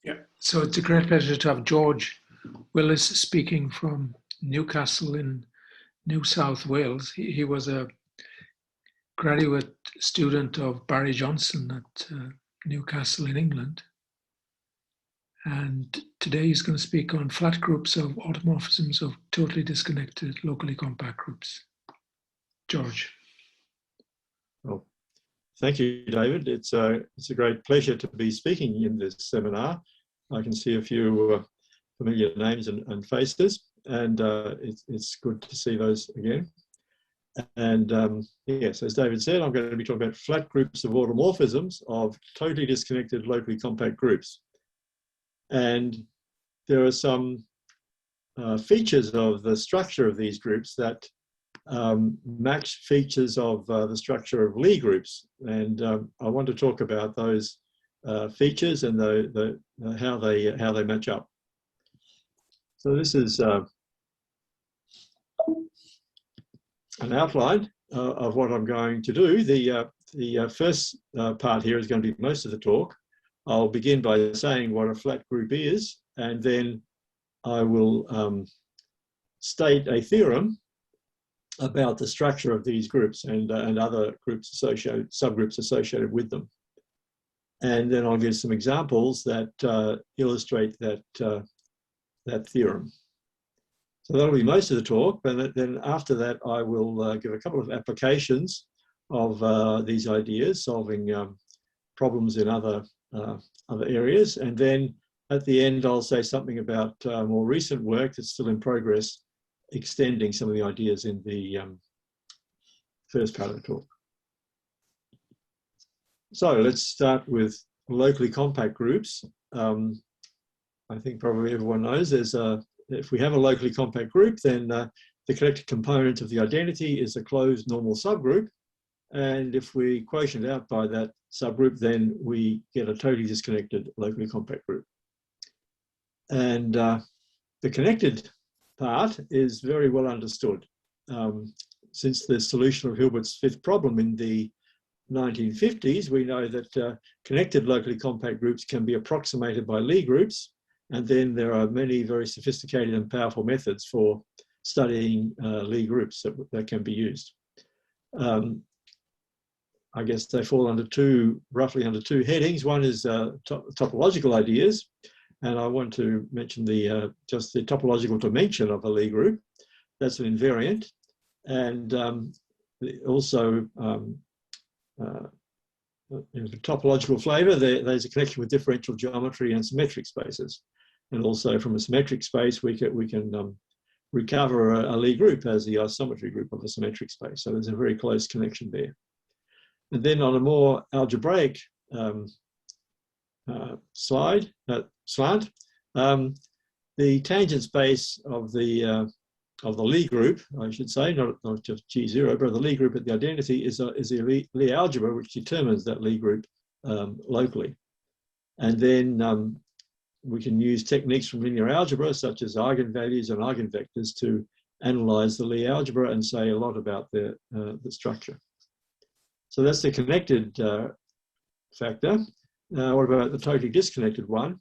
Yeah, so it's a great pleasure to have George Willis speaking from Newcastle in New South Wales. He was a graduate student of Barry Johnson at Newcastle in England. And today he's going to speak on flat groups of automorphisms of totally disconnected locally compact groups. George. Well, thank you, David. It's a great pleasure to be speaking in this seminar. I can see a few familiar names and faces, and it's good to see those again. And yes, as David said, I'm going to be talking about flat groups of automorphisms of totally disconnected locally compact groups. And there are some features of the structure of these groups that match features of the structure of Lie groups. And I want to talk about those features and how they match up. So this is an outline of what I'm going to do. The first part here is going to be most of the talk. I'll begin by saying what a flat group is, and then I will state a theorem about the structure of these groups and other groups associated, subgroups associated with them. And then I'll give some examples that illustrate that theorem. So that'll be most of the talk, but then after that I will give a couple of applications of these ideas, solving problems in other areas. And then at the end I'll say something about more recent work that's still in progress, extending some of the ideas in the first part of the talk. So let's start with locally compact groups. I think probably everyone knows if we have a locally compact group, then the connected component of the identity is a closed normal subgroup. And if we quotient out by that subgroup, then we get a totally disconnected locally compact group. And the connected part is very well understood. Since the solution of Hilbert's fifth problem in the 1950s, we know that connected locally compact groups can be approximated by Lie groups, and then there are many very sophisticated and powerful methods for studying Lie groups that can be used. I guess they fall under roughly under two headings. One is topological ideas, and I want to mention just the topological dimension of a Lie group. That's an invariant, and also in the topological flavour, there's a connection with differential geometry and symmetric spaces, and also from a symmetric space we can recover a Lie group as the isometry group of a symmetric space. So there's a very close connection there. And then on a more algebraic slant, the tangent space of the Lie group, I should say, not just G0, but the Lie group at the identity is the Lie algebra, which determines that Lie group locally. And then we can use techniques from linear algebra, such as eigenvalues and eigenvectors, to analyze the Lie algebra and say a lot about the structure. So that's the connected factor. Now, what about the totally disconnected one?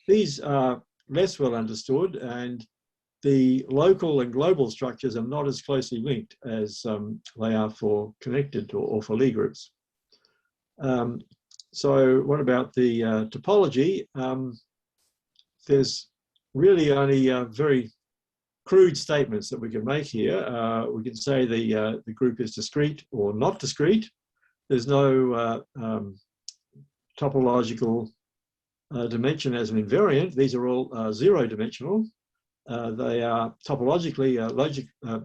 These are less well understood, and the local and global structures are not as closely linked as they are for connected or for Lie groups. So what about the topology? There's really only very crude statements that we can make here. We can say the group is discrete or not discrete. There's no topological dimension as an invariant. These are all zero-dimensional. They are topologically,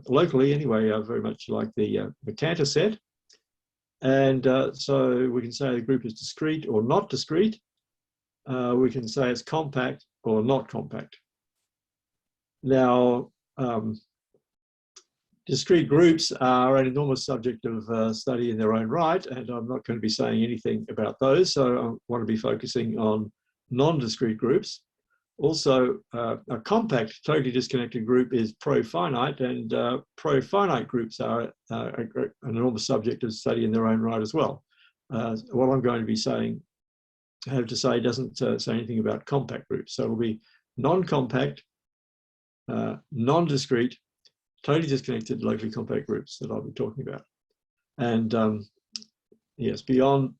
locally anyway, very much like the Cantor set. And so we can say the group is discrete or not discrete. We can say it's compact or not compact. Now, discrete groups are an enormous subject of study in their own right, and I'm not going to be saying anything about those, so I want to be focusing on non-discrete groups. Also, a compact, totally disconnected group is pro-finite, and pro-finite groups are an enormous subject of study in their own right as well. What I'm going to be saying have to say doesn't say anything about compact groups. So it'll be non-compact, non-discrete, totally disconnected, locally compact groups that I'll be talking about. And yes, beyond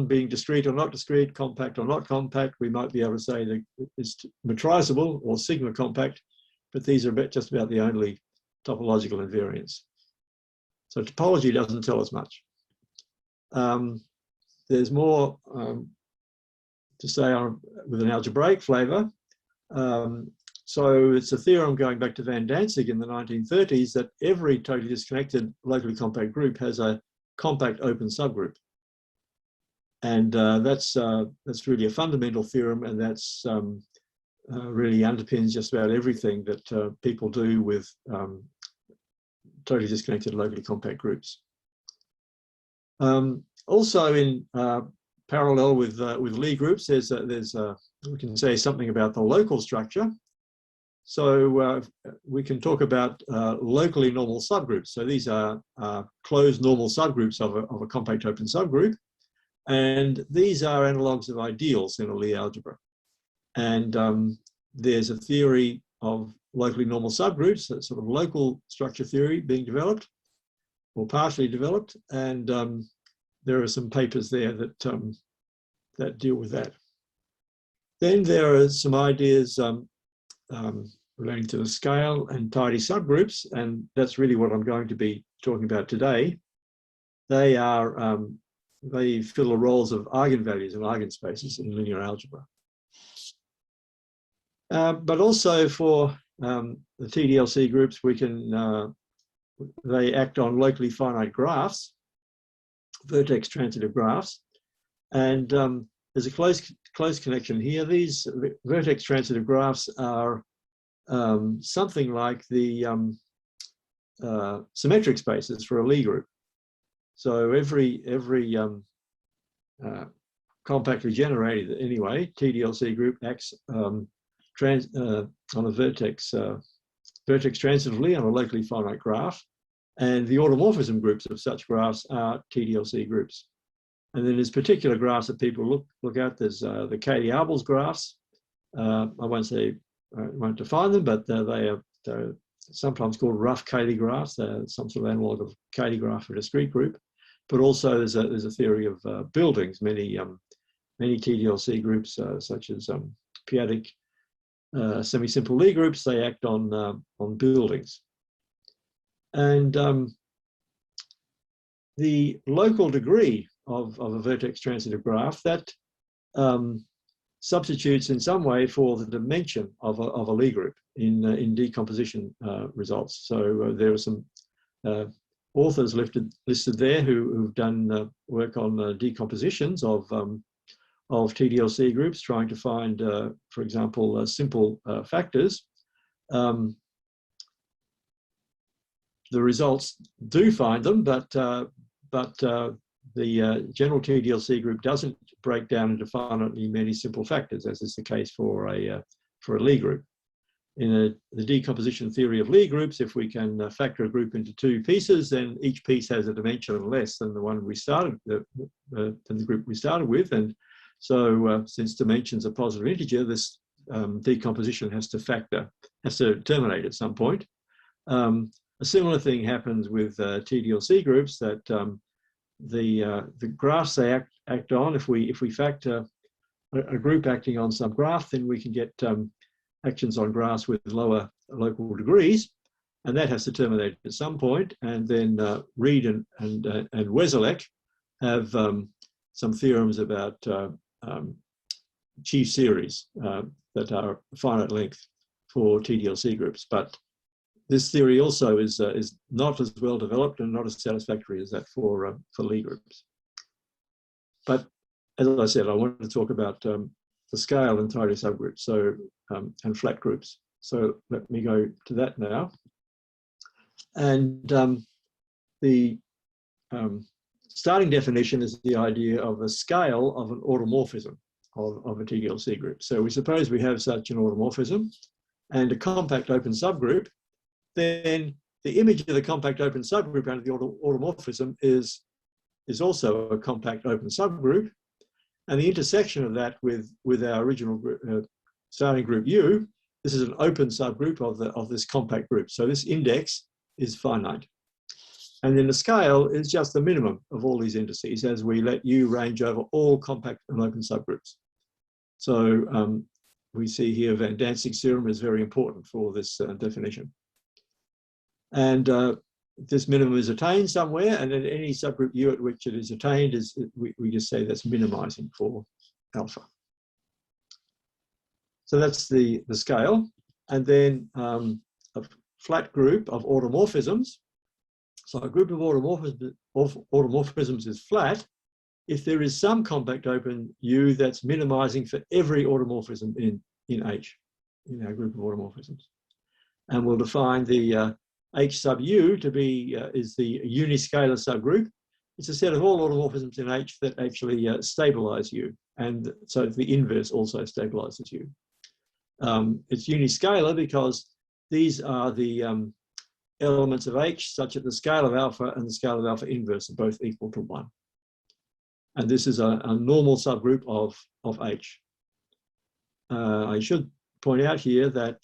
being discrete or not discrete, compact or not compact, we might be able to say that it's metrizable or sigma compact, but these are just about the only topological invariants. So topology doesn't tell us much. There's more to say with an algebraic flavour. So it's a theorem going back to Van Dantzig in the 1930s that every totally disconnected locally compact group has a compact open subgroup. And that's really a fundamental theorem, and that's really underpins just about everything that people do with totally disconnected locally compact groups. Also, in parallel with Lie groups, we can say something about the local structure. So we can talk about locally normal subgroups. So these are closed normal subgroups of a compact open subgroup, and these are analogues of ideals in a Lie algebra. And there's a theory of locally normal subgroups, that sort of local structure theory being developed or partially developed, and there are some papers there that that deal with that. Then there are some ideas relating to the scale and tidy subgroups, and that's really what I'm going to be talking about today. They are they fill the roles of eigenvalues and eigenspaces in linear algebra. But also for the t.d.l.c groups, we can they act on locally finite graphs, vertex transitive graphs, and there's a close connection here. These vertex transitive graphs are something like the symmetric spaces for a Lie group. So every compactly generated, anyway, t.d.l.c group acts on a vertex transitively on a locally finite graph, and the automorphism groups of such graphs are t.d.l.c groups. And then there's particular graphs that people look at. There's the Cayley-Arbels graphs. I won't define them, but they're sometimes called rough Cayley graphs. They're some sort of analog of Cayley graph for a discrete group. But also there's a theory of buildings. Many t.d.l.c groups, such as p-adic semi-simple Lie groups, they act on buildings. And the local degree of a vertex transitive graph, that substitutes in some way for the dimension of a Lie group in decomposition results. So there are some authors listed there who've done work on decompositions of t.d.l.c groups, trying to find, for example, simple factors. The results do find them, but the general t.d.l.c group doesn't break down into finitely many simple factors, as is the case for a Lie group. In the decomposition theory of Lie groups, if we can factor a group into two pieces, then each piece has a dimension less than the one we started, than the group we started with. And so, since dimensions are positive integer, this decomposition has to terminate at some point. A similar thing happens with t.d.l.c groups, that the graphs they act on, if we factor a group acting on some graph, then we can get actions on graphs with lower local degrees, and that has to terminate at some point. And then Reed and Weselek have some theorems about chief series that are finite length for t.d.l.c groups. But this theory also is not as well developed and not as satisfactory as that for Lie groups. But as I said, I wanted to talk about the scale and tidy subgroups, so and flat groups. So let me go to that now. And the starting definition is the idea of a scale of an automorphism of a t.d.l.c group. So we suppose we have such an automorphism and a compact open subgroup. Then the image of the compact open subgroup under the automorphism is also a compact open subgroup. And the intersection of that with our original starting group U, this is an open subgroup of this compact group. So this index is finite. And then the scale is just the minimum of all these indices as we let U range over all compact and open subgroups. So we see here Van Dantzig's theorem is very important for this definition. And this minimum is attained somewhere, and then any subgroup U at which it is attained is, we just say that's minimizing for alpha. So that's the scale. And then a flat group of automorphisms. So a group of automorphisms is flat if there is some compact open U that's minimizing for every automorphism in H, in our group of automorphisms. And we'll define the H sub U to be is the uniscalar subgroup. It's a set of all automorphisms in H that actually stabilize U, and so the inverse also stabilizes U. It's uniscalar because these are the elements of H such that the scale of alpha and the scale of alpha inverse are both equal to 1. And this is a normal subgroup of H. I should point out here that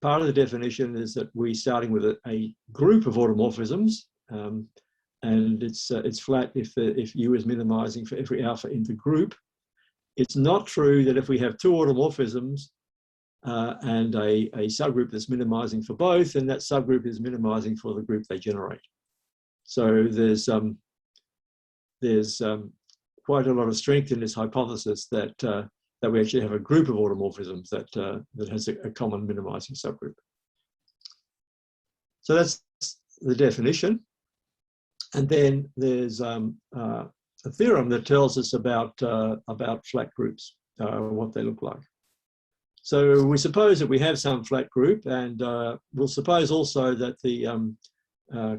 part of the definition is that we're starting with a group of automorphisms, and it's flat if U is minimizing for every alpha in the group. It's not true that if we have two automorphisms and a subgroup that's minimizing for both, then that subgroup is minimizing for the group they generate. So there's quite a lot of strength in this hypothesis that we actually have a group of automorphisms that has a common minimizing subgroup. So that's the definition. And then there's a theorem that tells us about flat groups, what they look like. So we suppose that we have some flat group, and we'll suppose also that the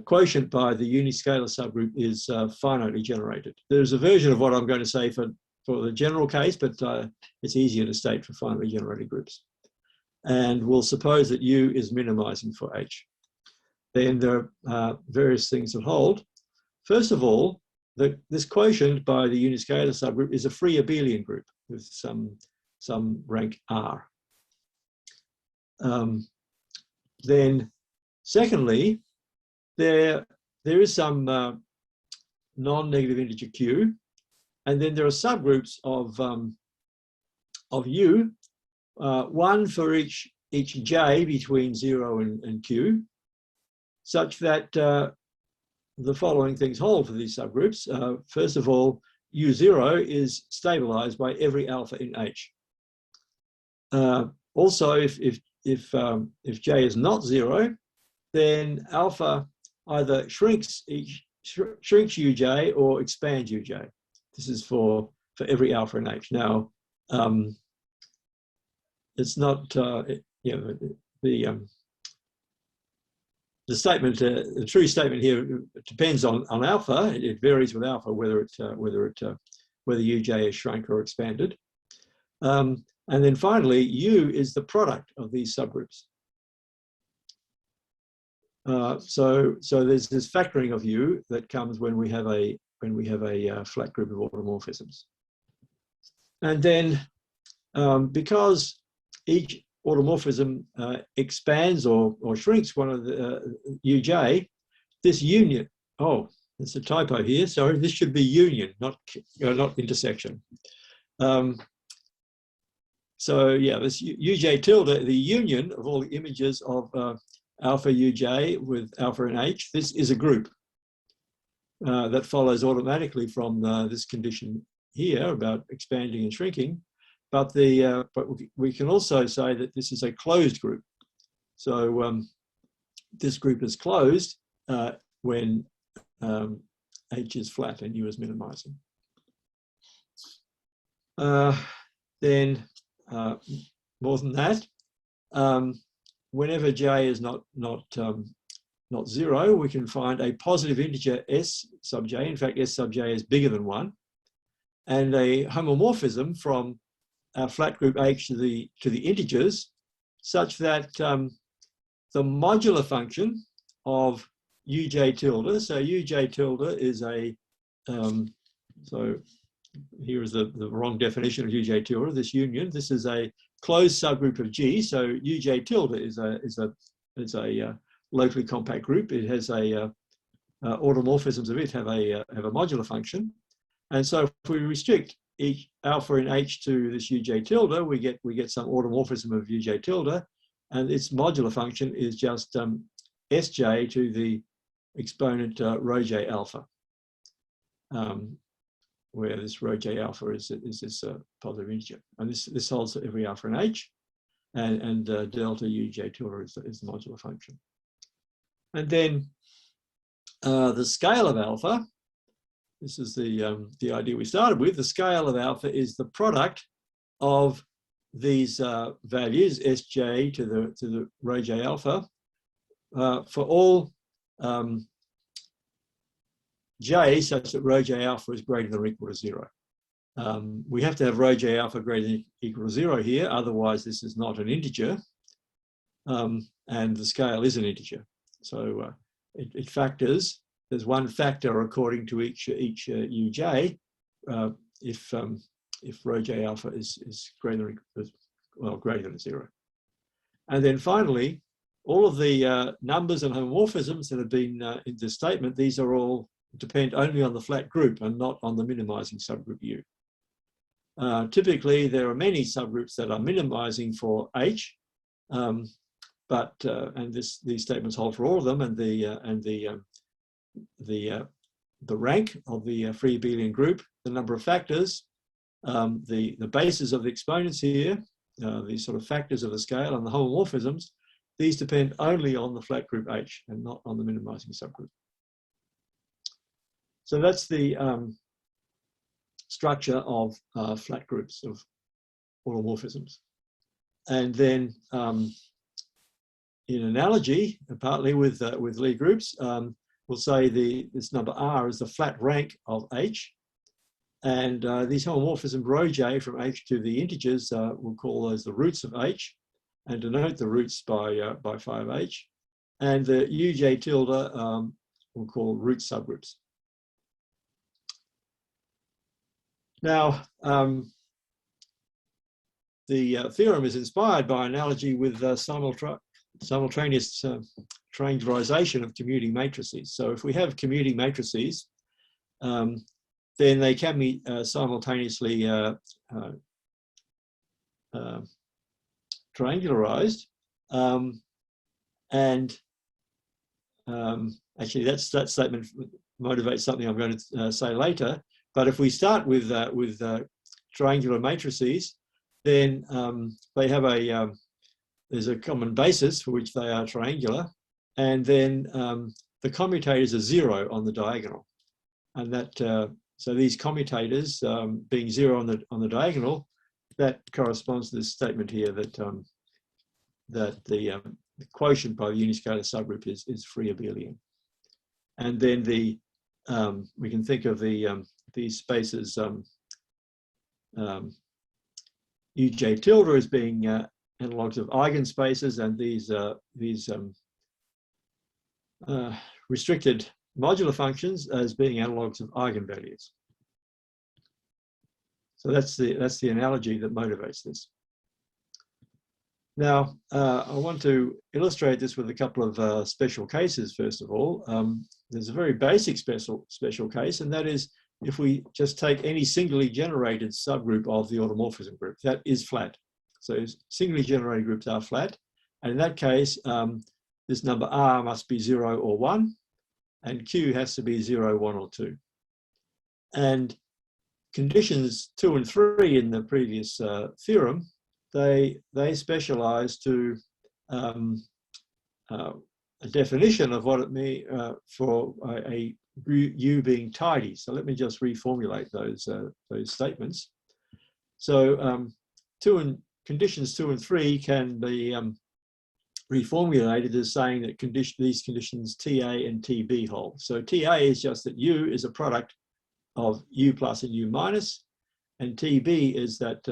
quotient by the uniscalar subgroup is finitely generated. There's a version of what I'm going to say for the general case, but it's easier to state for finitely generated groups. And we'll suppose that U is minimizing for H. Then there are various things that hold. First of all, this quotient by the uniscalar subgroup is a free abelian group with some rank R. Then secondly, there is some non-negative integer Q, and then there are subgroups of U, one for each J between 0 and Q, such that the following things hold for these subgroups. First of all, U0 is stabilized by every alpha in H. Also, if J is not 0, then alpha either shrinks Uj or expands Uj. This is for every alpha in H. Now, it's not the statement. The true statement here depends on alpha. It varies with alpha whether Uj is shrunk or expanded. And then finally, U is the product of these subgroups. So there's this factoring of U that comes when we have a flat group of automorphisms. And then because each automorphism expands or shrinks one of the Uj, this union, oh, there's a typo here, sorry, this should be union, not intersection. So yeah, this Uj tilde, the union of all the images of alpha Uj with alpha in H, this is a group that follows automatically from this condition here about expanding and shrinking. But we can also say that this is a closed group. So this group is closed when H is flat and U is minimizing. Then more than that, whenever J is not 0, we can find a positive integer S sub J. In fact, S sub J is bigger than 1, and a homomorphism from our flat group H to the integers, such that the modular function of Uj tilde. So Uj tilde is a so here is the wrong definition of uj tilde, this union. This is a closed subgroup of G. So uj tilde is a locally compact group. It has a automorphisms of it have a modular function. And so if we restrict each alpha in H to this uj tilde, we get some automorphism of uj tilde, and its modular function is just sj to the exponent rho j alpha, where this rho j alpha is this positive integer, and this holds for every alpha in H, and delta uj tilde is the modular function. And then the scale of alpha. This is the idea we started with. The scale of alpha is the product of these values, sj to the rho j alpha, for all j such that rho j alpha is greater than or equal to 0. We have to have rho j alpha greater than or equal to 0 here, otherwise this is not an integer, and the scale is an integer. So it factors. There's one factor according to each uj if rho j alpha is greater than 0. And then finally, all of the numbers and homomorphisms that have been in this statement, these are all depend only on the flat group and not on the minimizing subgroup U. Typically, there are many subgroups that are minimizing for H, and these statements hold for all of them, and the rank of the free abelian group, the number of factors, the bases of the exponents here, these sort of factors of the scale, and the homomorphisms, these depend only on the flat group H and not on the minimizing subgroup. So that's the structure of flat groups of automorphisms. And then in analogy, partly with Lie groups, we'll say this number R is the flat rank of H, and these homomorphisms rho j from H to the integers, we'll call those the roots of H, and denote the roots by phi of H, and the uj tilde we'll call root subgroups. Now, the theorem is inspired by analogy with simultaneous triangularization of commuting matrices. So if we have commuting matrices, then they can be simultaneously triangularized, and actually that statement motivates something I'm going to say later. But if we start with triangular matrices, then they have there's a common basis for which they are triangular, and then the commutators are 0 on the diagonal, and that so these commutators being 0 on the diagonal, that corresponds to this statement here that the quotient by the uniscalar subgroup is free abelian, and then we can think of these spaces uj tilde as being analogues of eigenspaces, and these restricted modular functions as being analogues of eigenvalues. So that's the analogy that motivates this. Now, I want to illustrate this with a couple of special cases. First of all, there's a very basic special case, and that is if we just take any singly generated subgroup of the automorphism group, that is flat. So singly generated groups are flat, and in that case, this number R must be 0 or 1, and Q has to be 0, 1, or 2. And conditions 2 and 3 in the previous theorem, they specialize to a definition of what it means for a U being tidy. So let me just reformulate those statements. So conditions 2 and 3 can be reformulated as saying that these conditions TA and TB hold. So TA is just that U is a product of U plus and U minus, and TB is that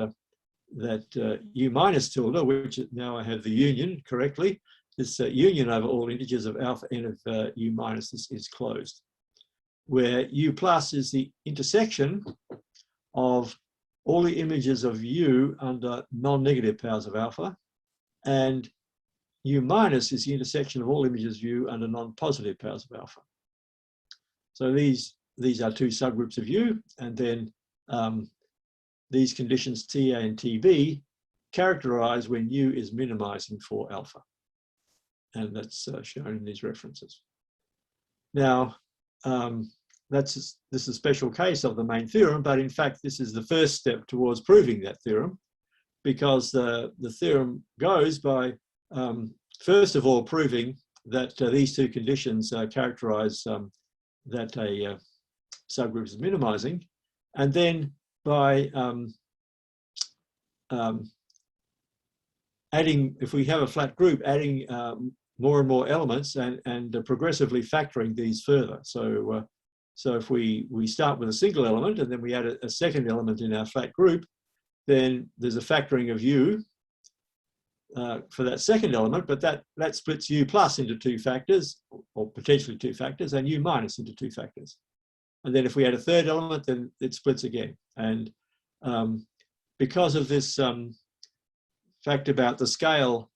U minus tilde, which now I have the union correctly, this union over all integers of alpha n of U minus is closed, where U plus is the intersection of all the images of U under non-negative powers of alpha, and U minus is the intersection of all images of U under non-positive powers of alpha. So these are two subgroups of U, and then these conditions TA and TB characterize when U is minimizing for alpha. And that's shown in these references. Now, this is a special case of the main theorem, but in fact, this is the first step towards proving that theorem, because the theorem goes by, first of all, proving that these two conditions characterize that a subgroup is minimizing, and then by adding, if we have a flat group, adding more and more elements and progressively factoring these further. So, so if we start with a single element and then we add a second element in our flat group, then there's a factoring of U for that second element, but that splits U plus into two factors, or potentially two factors, and U minus into two factors. And then if we add a third element, then it splits again. And because of this fact about the scale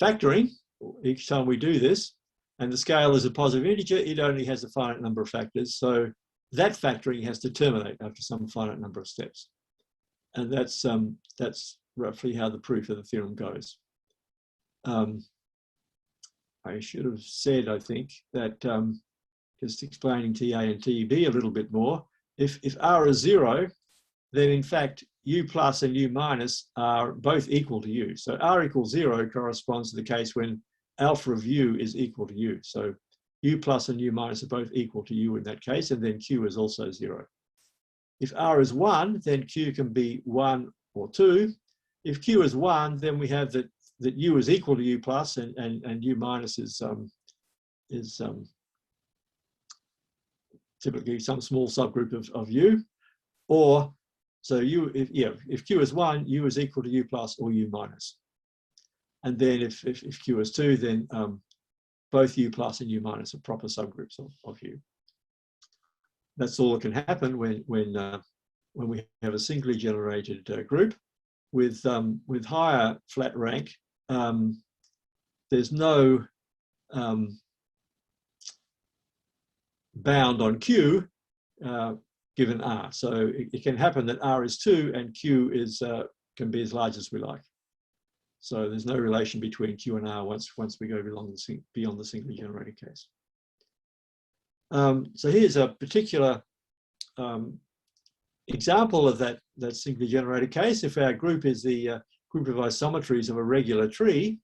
factoring, each time we do this, and the scale is a positive integer, it only has a finite number of factors. So that factoring has to terminate after some finite number of steps. And that's roughly how the proof of the theorem goes. I should have said, I think, that just explaining TA and TB a little bit more, if R is 0, then in fact, U plus and U minus are both equal to U. So R equals 0 corresponds to the case when alpha of U is equal to U. So U plus and U minus are both equal to U in that case, and then Q is also 0. If R is 1, then Q can be 1 or 2. If Q is 1, then we have that U is equal to U plus and U minus is typically some small subgroup of U. Or so if Q is 1, U is equal to U plus or U minus. And then if Q is 2, then both U plus and U minus are proper subgroups of U. That's all that can happen when we have a singly generated group with higher flat rank. There's no bound on Q given R. So it can happen that R is 2 and Q is can be as large as we like. So there's no relation between Q and R once we go beyond the singly generated case. So here's a particular example of that singly generated case. If our group is the group of isometries of a regular tree,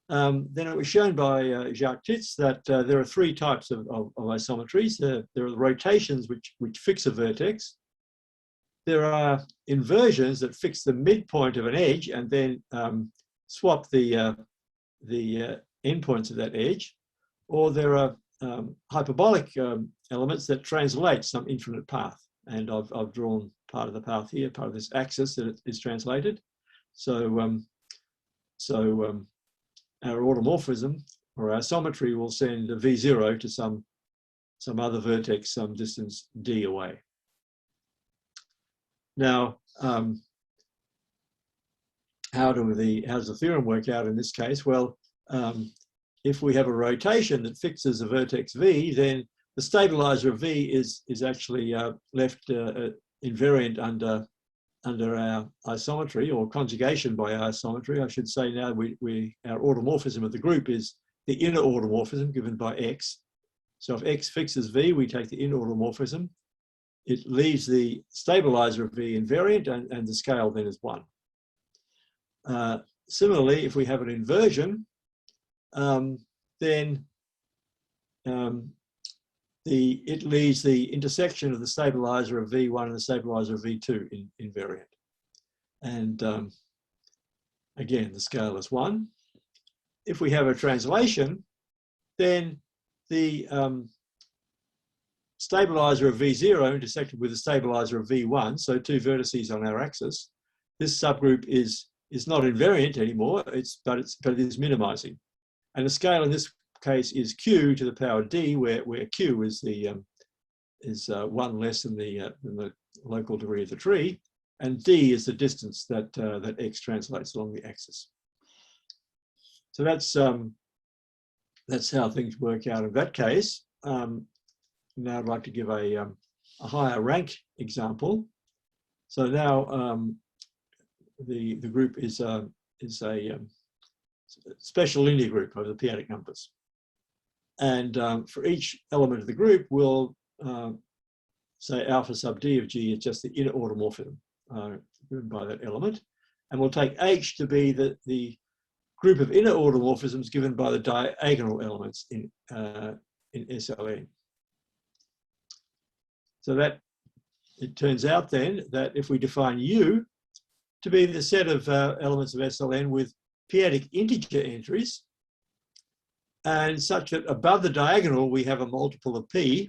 then it was shown by Jacques Tits that there are three types of isometries. There are rotations which fix a vertex. There are inversions that fix the midpoint of an edge and then swap the endpoints of that edge. Or there are hyperbolic elements that translate some infinite path. And I've drawn part of the path here, part of this axis that is translated. So, our automorphism or our isometry will send a V0 to some other vertex some distance d away. Now, how does the theorem work out in this case? Well, if we have a rotation that fixes a vertex V, then the stabilizer of V is actually left invariant under our isometry, or conjugation by our isometry. I should say now our automorphism of the group is the inner automorphism given by X. So if X fixes V, we take the inner automorphism. It leaves the stabilizer of V invariant and the scale then is 1. Similarly, if we have an inversion, then it leaves the intersection of the stabilizer of V1 and the stabilizer of V2 invariant. And again, the scale is 1. If we have a translation, then the stabilizer of V0 intersected with the stabilizer of V1, so two vertices on our axis. This subgroup is not invariant anymore, but it is minimizing. And the scale in this case is Q to the power D, where Q is the one less than the local degree of the tree, and d is the distance that that x translates along the axis. So that's how things work out in that case. Now I'd like to give a higher rank example. So now the group is a special linear group of the p-adic numbers. And for each element of the group, we'll say alpha sub d of g is just the inner automorphism given by that element. And we'll take h to be the group of inner automorphisms given by the diagonal elements in SLN. So that it turns out then that if we define U to be the set of elements of SLN with p-adic integer entries, and such that above the diagonal we have a multiple of p,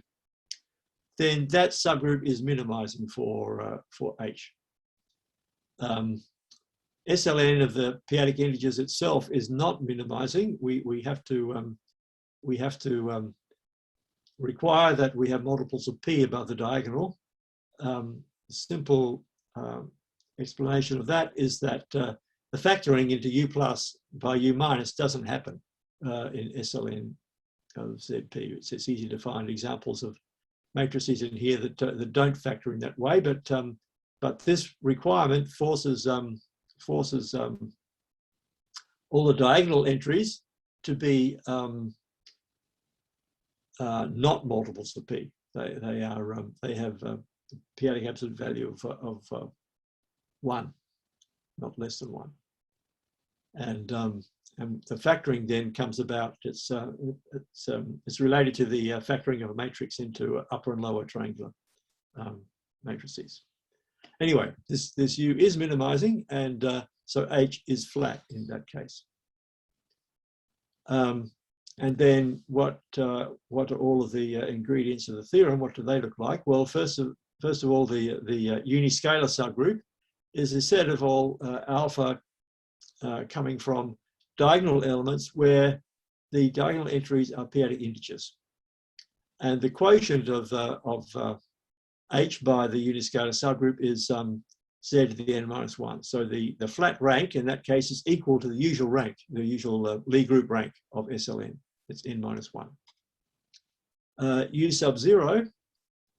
then that subgroup is minimizing for H. SLN of the p-adic integers itself is not minimizing. We have to require that we have multiples of p above the diagonal. Simple explanation of that is that the factoring into U plus by U minus doesn't happen in SLN of ZP. It's easy to find examples of matrices in here that don't factor in that way, but this requirement forces all the diagonal entries to be not multiples of p. They have a p-adic absolute value of 1, not less than 1. And the factoring then comes about. It's related to the factoring of a matrix into upper and lower triangular matrices. Anyway, this U is minimizing, and so H is flat in that case. And then what are all of the ingredients of the theorem? What do they look like? Well, first of all, the uniscalar subgroup is a set of all alpha coming from diagonal elements where the diagonal entries are p-adic integers. And the quotient of H by the uniscalar subgroup is Z to the n minus 1. So the flat rank in that case is equal to the usual rank, the usual Lie group rank of SLN. It's n minus 1. U sub 0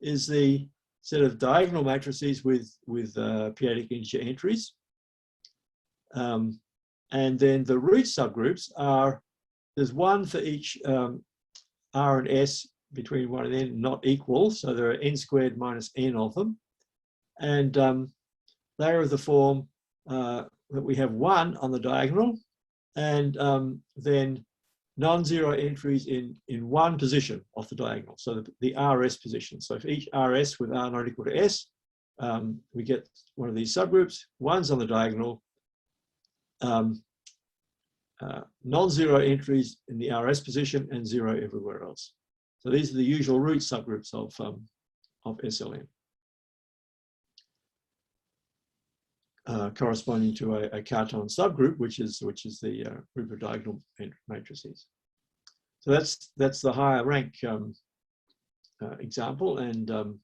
is the set of diagonal matrices with p-adic integer entries. And then the root subgroups are, there's one for each R and S between 1 and n not equal. So there are n squared minus n of them. And they are of the form that we have 1 on the diagonal and then non-zero entries in one position off the diagonal. So the RS position. So for each RS with R not equal to S, we get one of these subgroups. 1's on the diagonal. Non-zero entries in the RS position and 0 everywhere else. So these are the usual root subgroups of SLN, corresponding to a Cartan subgroup, which is the group of diagonal matrices. So that's the higher rank example, and you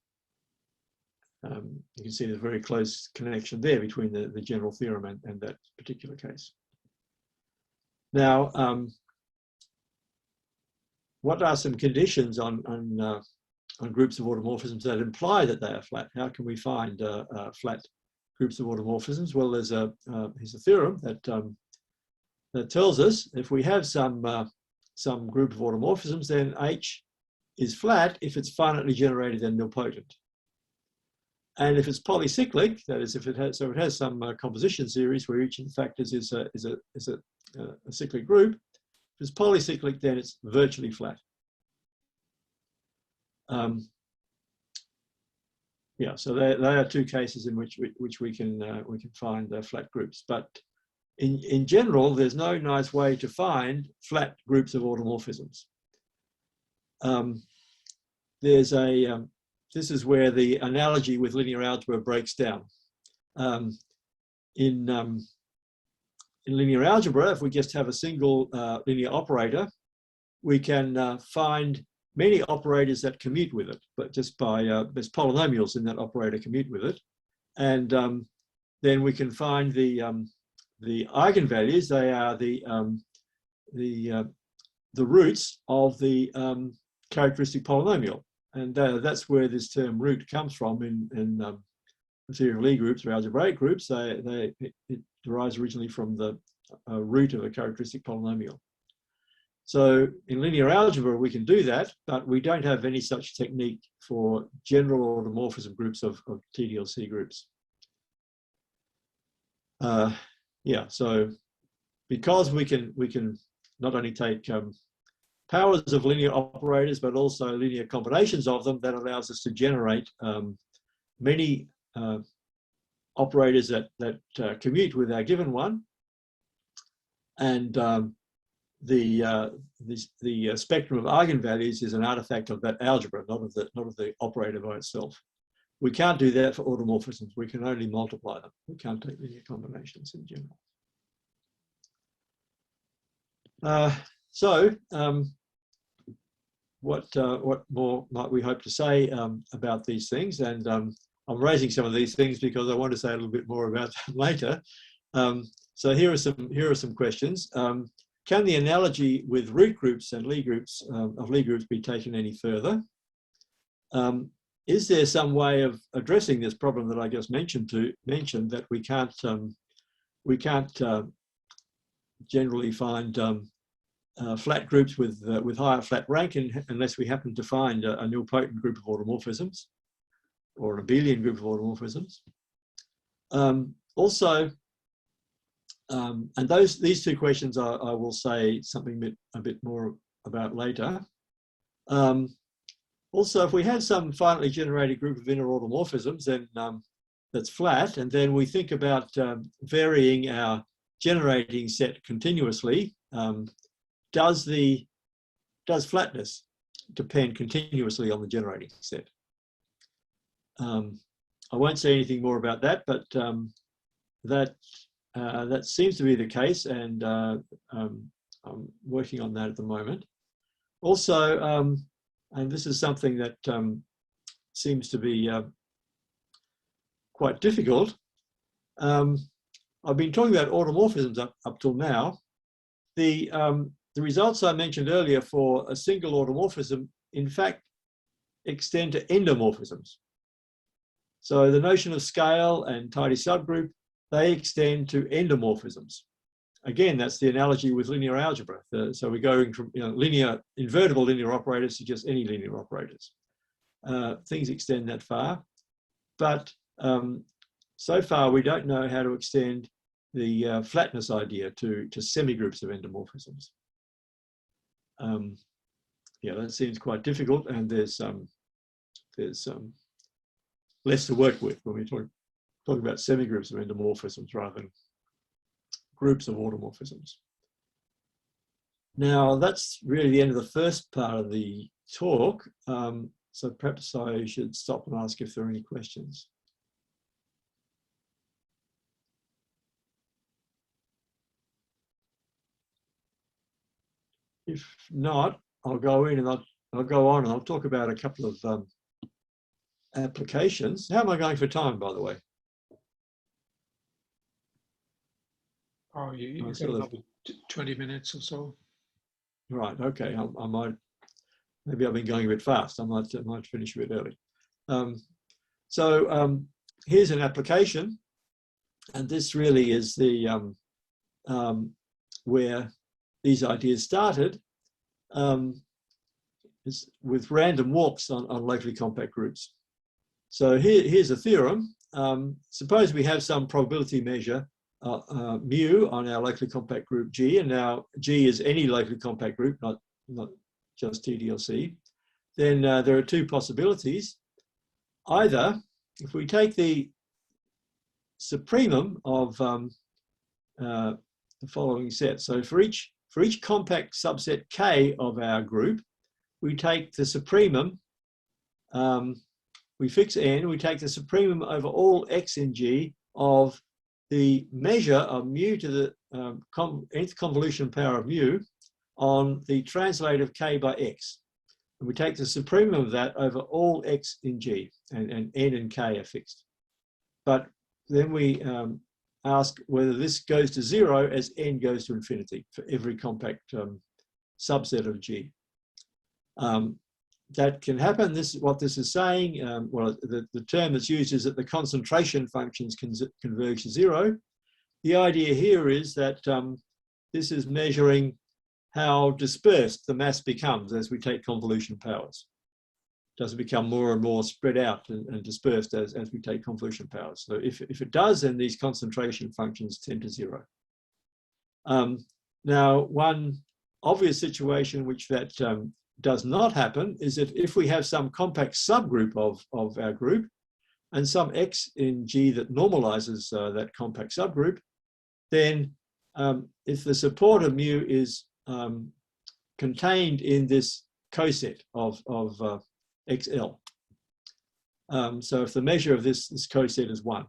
can see there's a very close connection there between the general theorem and that particular case. Now, what are some conditions on groups of automorphisms that imply that they are flat? How can we find flat groups of automorphisms? Well, here's a theorem that tells us if we have some group of automorphisms, then H is flat if it's finitely generated and nilpotent. And if it's polycyclic, that is, if it has some composition series where each of the factors is a cyclic group. If it's polycyclic, then it's virtually flat. Yeah, so they are two cases in which we can find flat groups. But in general, there's no nice way to find flat groups of automorphisms. This is where the analogy with linear algebra breaks down. In linear algebra, if we just have a single linear operator, we can find many operators that commute with it, but just by there's polynomials in that operator commute with it, and then we can find the eigenvalues. They are the roots of the characteristic polynomial, and that's where this term root comes from in the theory of Lie groups or algebraic groups. It derives originally from the root of a characteristic polynomial. So in linear algebra, we can do that, but we don't have any such technique for general automorphism groups of t.d.l.c groups. Yeah, so because we can not only take powers of linear operators, but also linear combinations of them, that allows us to generate many operators that commute with our given one. And the spectrum of eigenvalues is an artifact of that algebra, not of the operator by itself. We can't do that for automorphisms. We can only multiply them. We can't take linear combinations in general. What more might we hope to say about these things? And I'm raising some of these things because I want to say a little bit more about them later. So here are some questions. Can the analogy with root groups and Lie groups of Lie groups be taken any further? Is there some way of addressing this problem that I just mentioned that we can't generally find flat groups with higher flat rank unless we happen to find a nilpotent group of automorphisms or an abelian group of automorphisms? Also, and these two questions I will say something a bit more about later. Also, if we had some finitely generated group of inner automorphisms, then that's flat, and then we think about varying our generating set continuously, does flatness depend continuously on the generating set? I won't say anything more about that, but that seems to be the case, and I'm working on that at the moment. Also, and this is something that seems to be quite difficult. I've been talking about automorphisms up till now. The results I mentioned earlier for a single automorphism, in fact, extend to endomorphisms. So the notion of scale and tidy subgroup, they extend to endomorphisms. Again, that's the analogy with linear algebra. So we're going from invertible linear operators to just any linear operators. Things extend that far, but so far we don't know how to extend the flatness idea to semigroups of endomorphisms. Yeah, that seems quite difficult, and there's less to work with when we talk about semigroups of endomorphisms rather than groups of automorphisms. Now, that's really the end of the first part of the talk. So perhaps I should stop and ask if there are any questions. If not, I'll go in and I'll go on and I'll talk about a couple of applications. How am I going for time, by the way? Oh, you've got another 20 minutes or so. Right, okay. I might, maybe I've been going a bit fast. I might finish a bit early. So here's an application, and this really is the where these ideas started, is with random walks on locally compact groups. So here's a theorem. Suppose we have some probability measure mu on our locally compact group G, and now G is any locally compact group, not just t.d.l.c. Then there are two possibilities. Either if we take the supremum of the following set, so for each compact subset K of our group, we take the supremum, we fix n, we take the supremum over all x in G of the measure of mu to the nth convolution power of mu on the translate of K by x. we take the supremum of that over all x in G, and n and k are fixed. But then we ask whether this goes to 0 as n goes to infinity for every compact subset of G. That can happen. What this is saying, well, the term that's used is that the concentration functions converge to 0. The idea here is that this is measuring how dispersed the mass becomes as we take convolution powers. Does it become more and more spread out and dispersed as we take convolution powers? So if it does, then these concentration functions tend to 0. Now, one obvious situation which that does not happen is that if we have some compact subgroup of our group and some x in G that normalizes that compact subgroup, then if the support of mu is contained in this coset of XL. So if the measure of this coset is 1,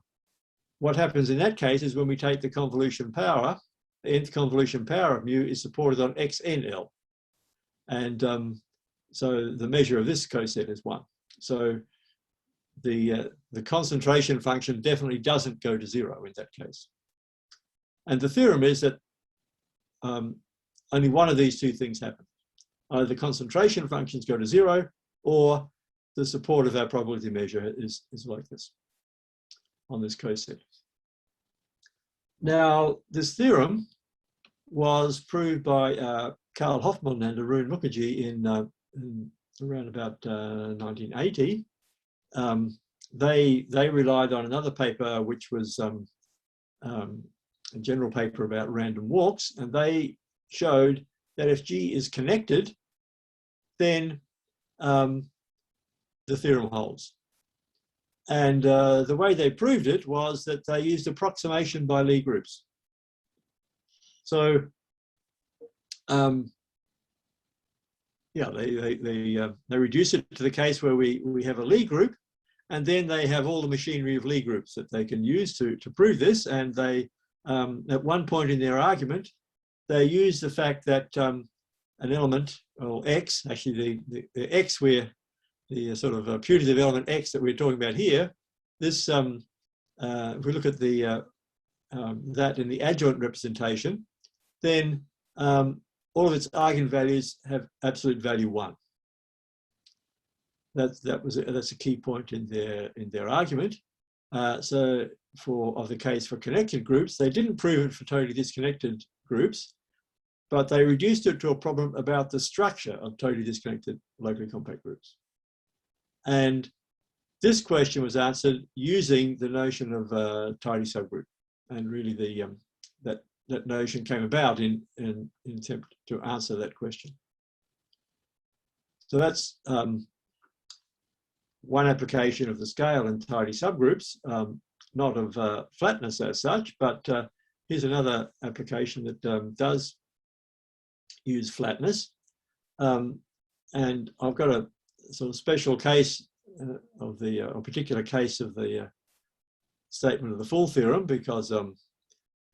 what happens in that case is when we take the convolution power, the nth convolution power of mu is supported on XNL. And so the measure of this coset is 1. So the concentration function definitely doesn't go to 0 in that case. And the theorem is that only one of these two things happen. Either the concentration functions go to 0, or the support of our probability measure is like this on this coset. Now, this theorem was proved by Karl Hoffmann and Arun Mukherjee in around about 1980. They relied on another paper, which was a general paper about random walks, and they showed that if G is connected, then the theorem holds. And the way they proved it was that they used approximation by Lie groups. So yeah, they reduce it to the case where we have a Lie group, and then they have all the machinery of Lie groups that they can use to prove this. And they, at one point in their argument, they use the fact that an element, or x, actually the x where the sort of putative element x that we're talking about here, this, if we look at the that in the adjoint representation, then all of its eigenvalues have absolute value 1. That's a key point in their argument. So of the case for connected groups, they didn't prove it for totally disconnected groups, but they reduced it to a problem about the structure of totally disconnected locally compact groups. And this question was answered using the notion of tidy subgroup, and really that notion came about in an attempt to answer that question. So that's one application of the scale in tidy subgroups, not of flatness as such, but here's another application that does use flatness. And I've got a sort of special case of a particular case of the statement of the full theorem, because there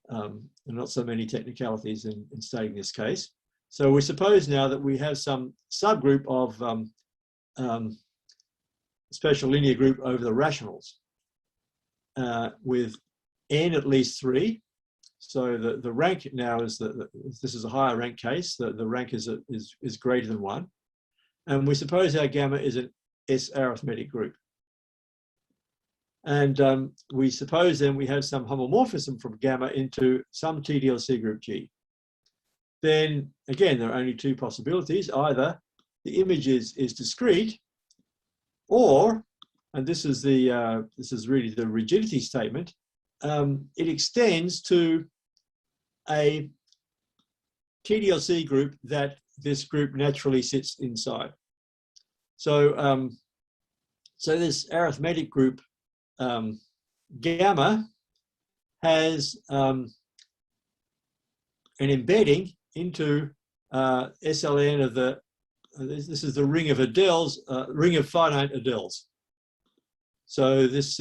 are not so many technicalities in stating this case. So we suppose now that we have some subgroup of special linear group over the rationals with n at least 3. So the rank now is this is a higher rank case. The rank is greater than 1, and we suppose our gamma is an S arithmetic group. And we suppose then we have some homomorphism from gamma into some t.d.l.c group G. Then again, there are only two possibilities: either the image is discrete, or, and this is really the rigidity statement, it extends to a t.d.l.c group that this group naturally sits inside. So, so this arithmetic group gamma has an embedding into SLN of the, this is the ring of Adels, ring of finite Adels. So this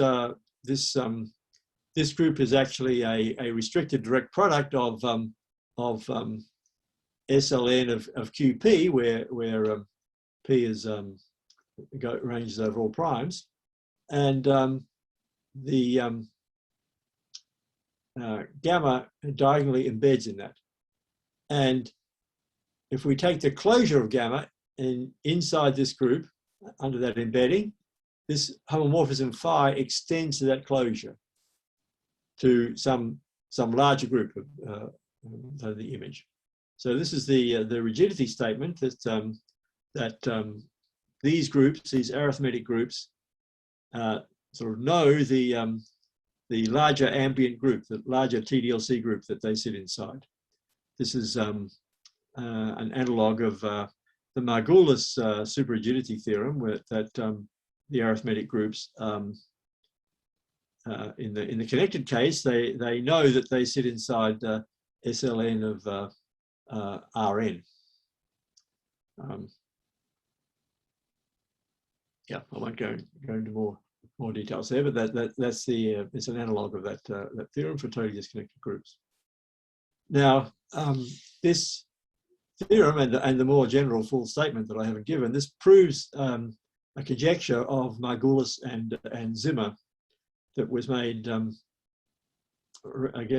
this group is actually a restricted direct product of SLN of QP, where P is ranges over all primes, and the gamma diagonally embeds in that. And if we take the closure of gamma and inside this group, under that embedding, this homomorphism phi extends to that closure to some larger group of the image. So this is the rigidity statement that these groups, these arithmetic groups, sort of know the larger ambient group, the larger t.d.l.c group that they sit inside. This is an analogue of the Margulis superrigidity theorem, where the arithmetic groups in the connected case, they know that they sit inside SLN of Rn. Yeah, I won't go into more details there, but that's it's an analogue of that theorem for totally disconnected groups. Now, this theorem and the more general full statement that I haven't given, this proves a conjecture of Margulis and Zimmer that was made again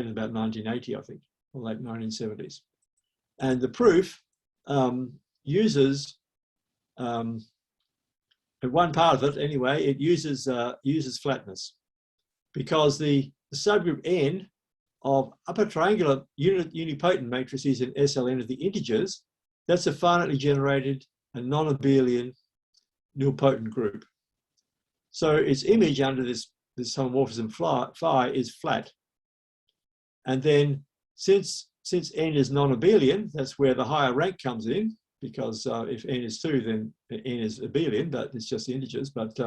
about 1980, I think, or late 1970s. And the proof uses, at one part of it anyway, it uses flatness, because the subgroup N of upper triangular unipotent matrices in SLN of the integers, that's a finitely generated and non-abelian nilpotent group. So its image under this homomorphism phi is flat. And then since N is non-abelian, that's where the higher rank comes in, because if N is 2, then N is abelian, but it's just the integers. But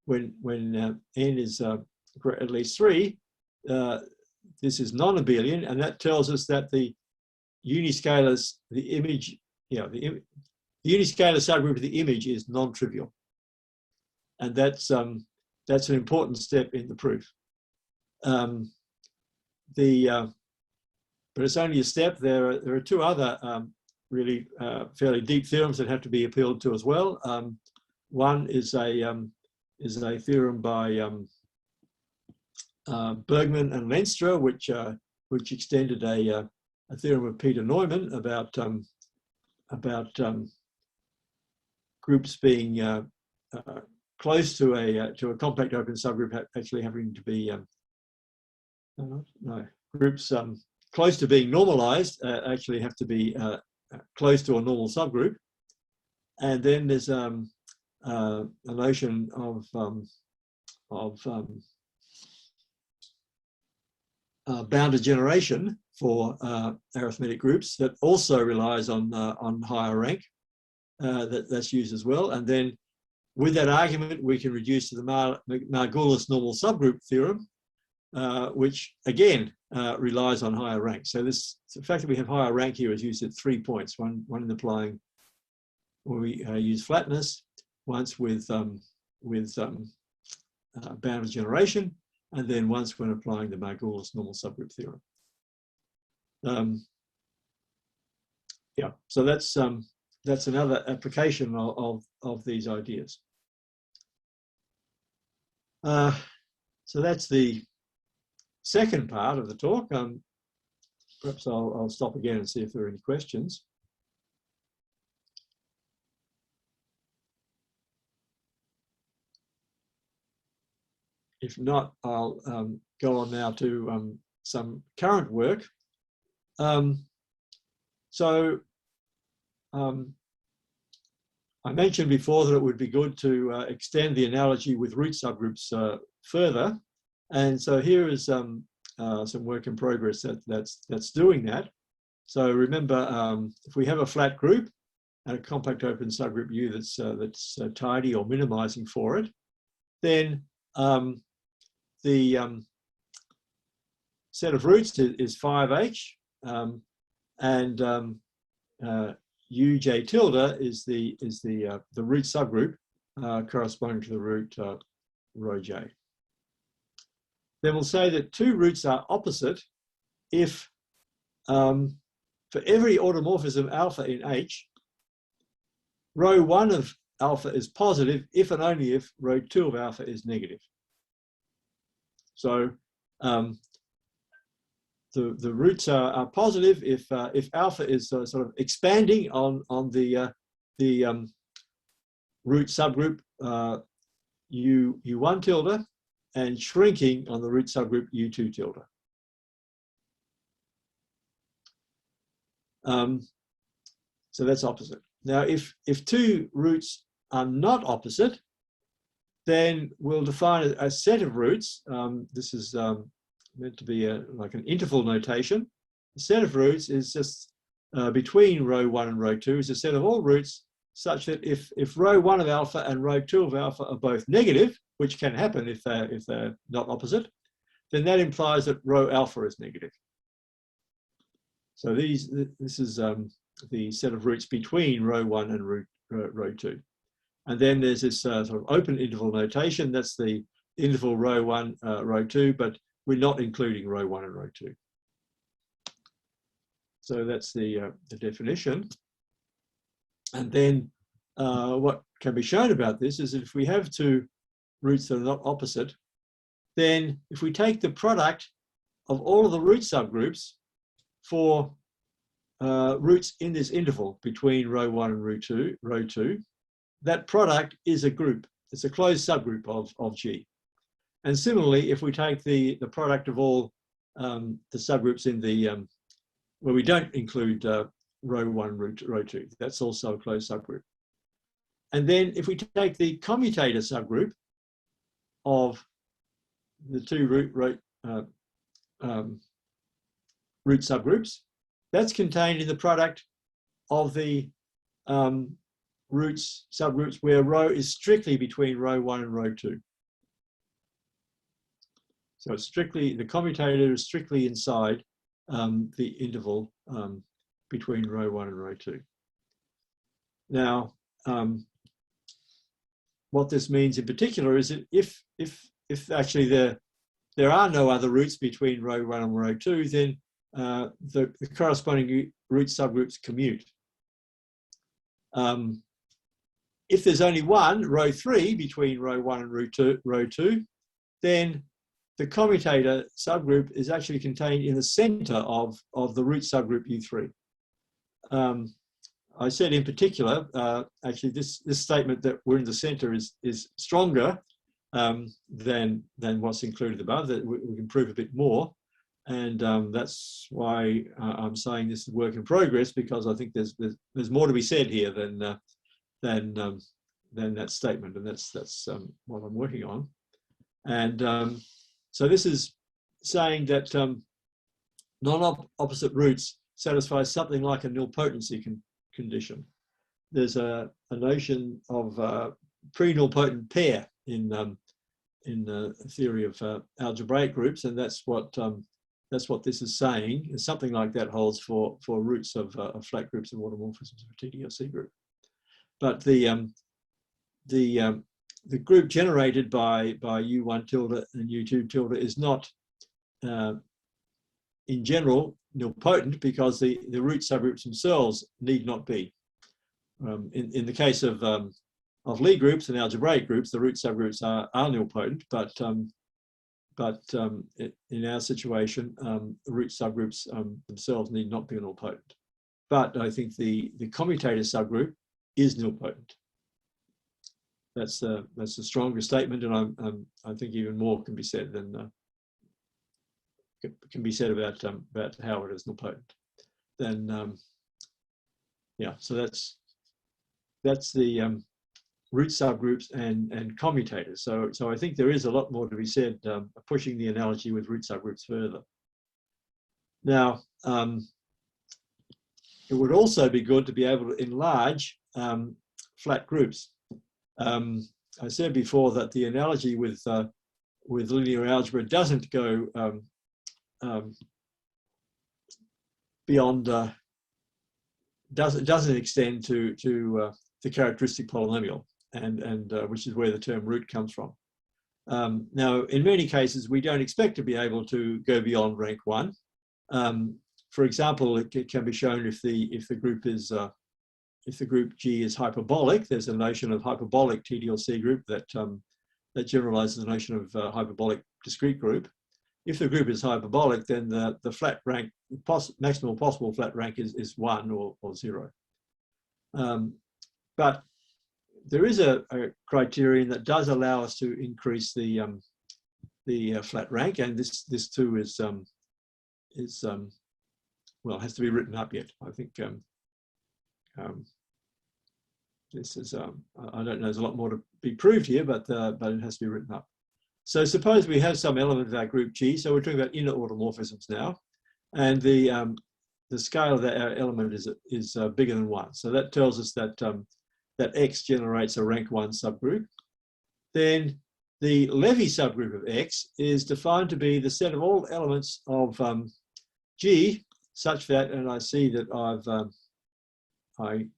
when N is at least 3, this is non-abelian, and that tells us that the uniscalars, the image, the uniscalar subgroup of the image is non-trivial, and that's an important step in the proof. But it's only a step. There are two other really fairly deep theorems that have to be appealed to as well. One is a theorem by Bergman and Lenstra, which extended a theorem of Peter Neumann about groups being close to a compact open subgroup actually having to be groups close to being normalized actually have to be close to a normal subgroup. And then there's a notion of bounded generation for arithmetic groups that also relies on higher rank. That's used as well. And then with that argument, we can reduce to the Margulis normal subgroup theorem, which again relies on higher rank. So the fact that we have higher rank here is used at 3 points. One in applying where we use flatness, once with bounded generation, and then once when applying the Margulis normal subgroup theorem. Yeah, so that's another application of these ideas. So that's the second part of the talk. Perhaps I'll stop again and see if there are any questions. If not, I'll go on now to some current work. I mentioned before that it would be good to extend the analogy with root subgroups further. And so here is some work in progress that's doing that. So remember, if we have a flat group and a compact open subgroup U that's tidy or minimizing for it, then the set of roots is 5H, and Uj tilde is the root subgroup corresponding to the root rho j. Then we'll say that two roots are opposite if for every automorphism alpha in H, row 1 of alpha is positive if and only if row 2 of alpha is negative. So the roots are positive if alpha is sort of expanding on the root subgroup U1 tilde and shrinking on the root subgroup U2 tilde. So that's opposite. Now, if two roots are not opposite, then we'll define a set of roots. This is meant to be like an interval notation. A set of roots is just between row 1 and row 2 is a set of all roots such that if row 1 of alpha and row 2 of alpha are both negative, which can happen if they're not opposite, then that implies that row alpha is negative. So this is the set of roots between row 1 and row 2. And then there's this sort of open interval notation. That's the interval row 1, row 2, but we're not including row 1 and row 2. So that's the definition. And then what can be shown about this is that if we have two roots that are not opposite, then if we take the product of all of the root subgroups for roots in this interval between row 1 and row 2, that product is a group. It's a closed subgroup of G. And similarly, if we take the product of all the subgroups in the where we don't include row 1, row 2, that's also a closed subgroup. And then if we take the commutator subgroup of the two root subgroups, that's contained in the product of the roots subgroups where row is strictly between row 1 and row 2. So it's strictly, the commutator is strictly inside the interval between row 1 and row 2. Now, what this means in particular is that if actually there are no other roots between row 1 and row 2, then the corresponding root subgroups commute. If there's only one, row 3, between row 1 and row 2, then the commutator subgroup is actually contained in the center of the root subgroup U3. I said in particular, actually this statement that we're in the center is stronger than what's included above, that we can prove a bit more. And that's why I'm saying this is work in progress, because I think there's more to be said here than that statement, and that's what I'm working on. And so this is saying that non-opposite roots satisfy something like a nilpotency condition. There's a notion of pre-nilpotent pair in the theory of algebraic groups, and that's what this is saying. And something like that holds for roots of flat groups of automorphisms of a t.d.l.c group. But the group generated by U1 tilde and U2 tilde is not, in general, nilpotent, because the root subgroups themselves need not be. In the case of Lie groups and algebraic groups, the root subgroups are nilpotent, but in our situation, the root subgroups themselves need not be nilpotent. But I think the commutator subgroup is nilpotent. That's a stronger statement, and I think even more can be said than about how it is nilpotent. Then yeah, so that's the root subgroups and commutators. So I think there is a lot more to be said, pushing the analogy with root subgroups further. Now, it would also be good to be able to enlarge flat groups. I said before that the analogy with linear algebra doesn't go beyond, doesn't extend to the characteristic polynomial, and which is where the term root comes from. Now, in many cases, we don't expect to be able to go beyond rank 1. For example, it can be shown if the group is if the group G is hyperbolic, there's a notion of hyperbolic t.d.l.c group that that generalizes the notion of hyperbolic discrete group. If the group is hyperbolic, then the flat rank, maximal possible flat rank is 1 or 0. But there is a criterion that does allow us to increase the flat rank, and this too is well, has to be written up yet. I think this is I don't know. There's a lot more to be proved here, but it has to be written up. So suppose we have some element of our group G. So we're talking about inner automorphisms now, and the scale of that element is bigger than 1. So that tells us that that X generates a rank 1 subgroup. Then the Levy subgroup of X is defined to be the set of all elements of G, such that, and I see that I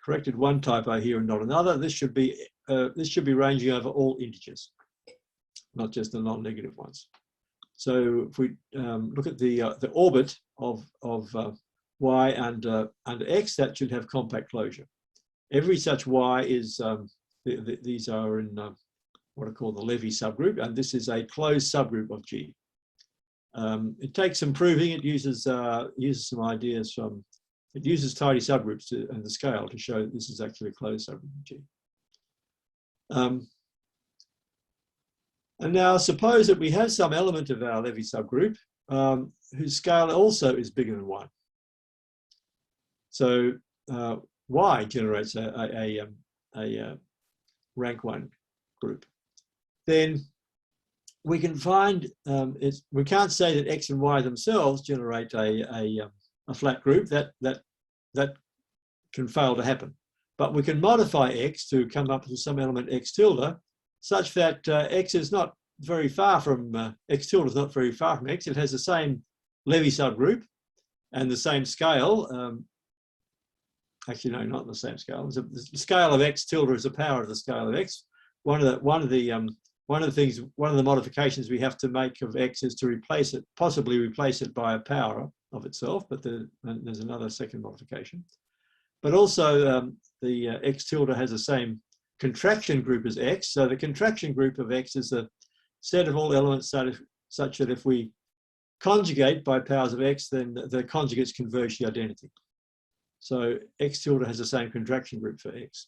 corrected one typo here and not another. This should be ranging over all integers, not just the non-negative ones. So if we look at the orbit of y under x, that should have compact closure. Every such y is these are in what are called the Levy subgroup, and this is a closed subgroup of G. It takes some proving. It uses some ideas from. It uses tidy subgroups and the scale to show that this is actually a closed subgroup of G. And now suppose that we have some element of our Levy subgroup whose scale also is bigger than 1. So Y generates a rank 1 group. Then we can find, we can't say that X and Y themselves generate a flat group. That can fail to happen. But we can modify X to come up with some element X tilde, such that X is not very far from, X tilde is not very far from X. It has the same Levy subgroup and the same scale. Actually, no, not the same scale. The scale of X tilde is the power of the scale of X. One of the modifications we have to make of X is to replace it, possibly replace it by a power of itself, but there's another second modification. But also the X tilde has the same contraction group as X. So the contraction group of X is the set of all elements such that if we conjugate by powers of X, then the conjugates converge to identity. So X tilde has the same contraction group for X.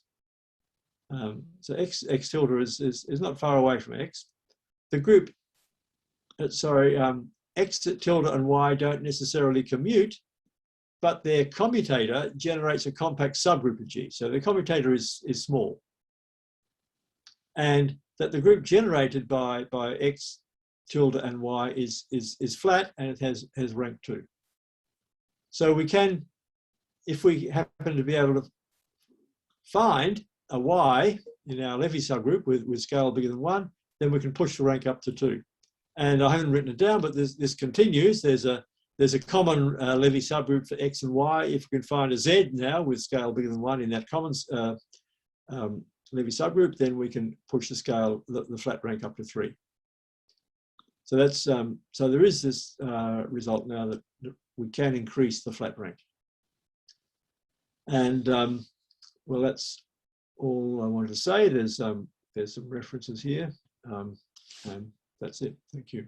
So X tilde is not far away from X. The group, X tilde and Y don't necessarily commute, but their commutator generates a compact subgroup of G. So the commutator is small. And that the group generated by X tilde and Y is flat, and it has rank 2. So we can, if we happen to be able to find a Y in our Levy subgroup with scale bigger than 1, then we can push the rank up to 2. And I haven't written it down, but this continues. There's a common Levy subgroup for X and Y. If we can find a Z now with scale bigger than 1 in that common Levy subgroup, then we can push the scale, the flat rank up to 3. So that's so there is this result now that we can increase the flat rank. And well, that's all I wanted to say. There's some references here, and that's it. Thank you.